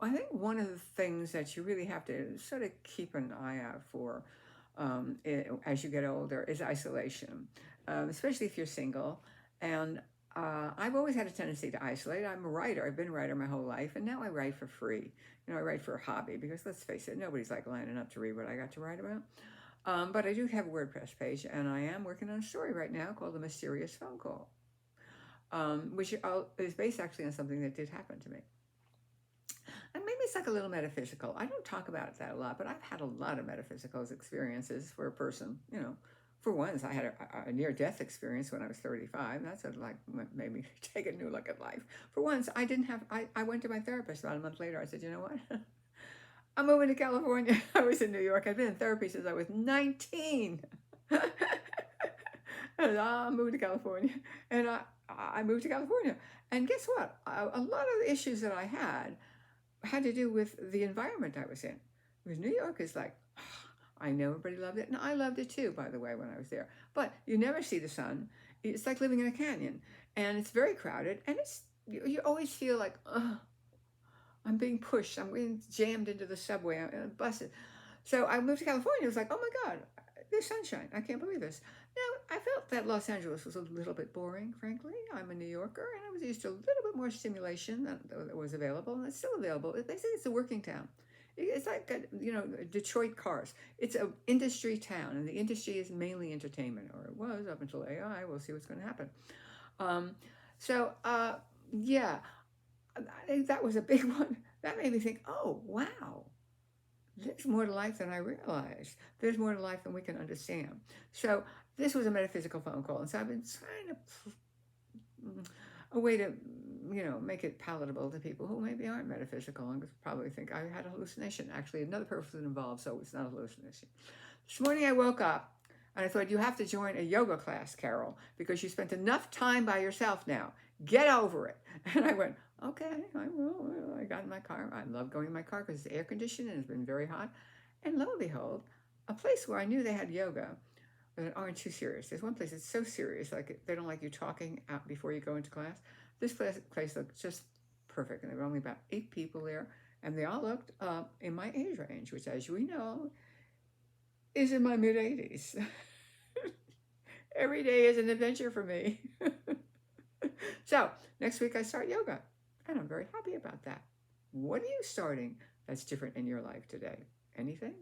I think one of the things that you really have to sort of keep an eye out for as you get older is isolation, especially if you're single. And I've always had a tendency to isolate. I'm a writer. I've been a writer my whole life, and now I write for free. I write for a hobby because let's face it, nobody's like lining up to read what I got to write about. But I do have a WordPress page, and I am working on a story right now called The Mysterious Phone Call, which is based actually on something that did happen to me. And maybe it's like a little metaphysical. I don't talk about it that a lot, but I've had a lot of metaphysical experiences for a person. For once, I had a near-death experience when I was 35. That's what like made me take a new look at life. For once, I didn't have. I went to my therapist about a month later. I said, you know what? I'm moving to California. I was in New York. I've been in therapy since I was 19. And I'm moving to California, and I moved to California. And guess what? A lot of the issues that I had to do with the environment I was in. Because New York is like, I know everybody loved it, and I loved it too, by the way, when I was there. But you never see the sun. It's like living in a canyon, and it's very crowded, and you always feel like, I'm being pushed. I'm being jammed into the subway and buses. So I moved to California. It was like, oh my God, there's sunshine. I can't believe this. Now, I felt that Los Angeles was a little bit boring, frankly. I'm a New Yorker, and I was used to a little bit more stimulation than was available, and it's still available. They say it's a working town. It's like, Detroit cars. It's an industry town, and the industry is mainly entertainment, or it was up until AI. We'll see what's going to happen. Um, so, yeah, I think that was a big one. That made me think, oh, wow, there's more to life than I realized. There's more to life than we can understand. So this was a metaphysical phone call. And so I've been trying to, a way to, make it palatable to people who maybe aren't metaphysical and probably think I had a hallucination. Actually, another person involved, so it's not a hallucination. This morning I woke up and I thought, you have to join a yoga class, Carol, because you spent enough time by yourself now. Get over it. And I went, okay, I will. I got in my car. I love going in my car because it's air conditioned and it's been very hot. And lo and behold, a place where I knew they had yoga, but it aren't too serious. There's one place that's so serious, like they don't like you talking out before you go into class. This place looked just perfect, and there were only about 8 people there, and they all looked in my age range, which, as we know, is in my mid 80s. Every day is an adventure for me. So, next week I start yoga, and I'm very happy about that. What are you starting that's different in your life today? Anything?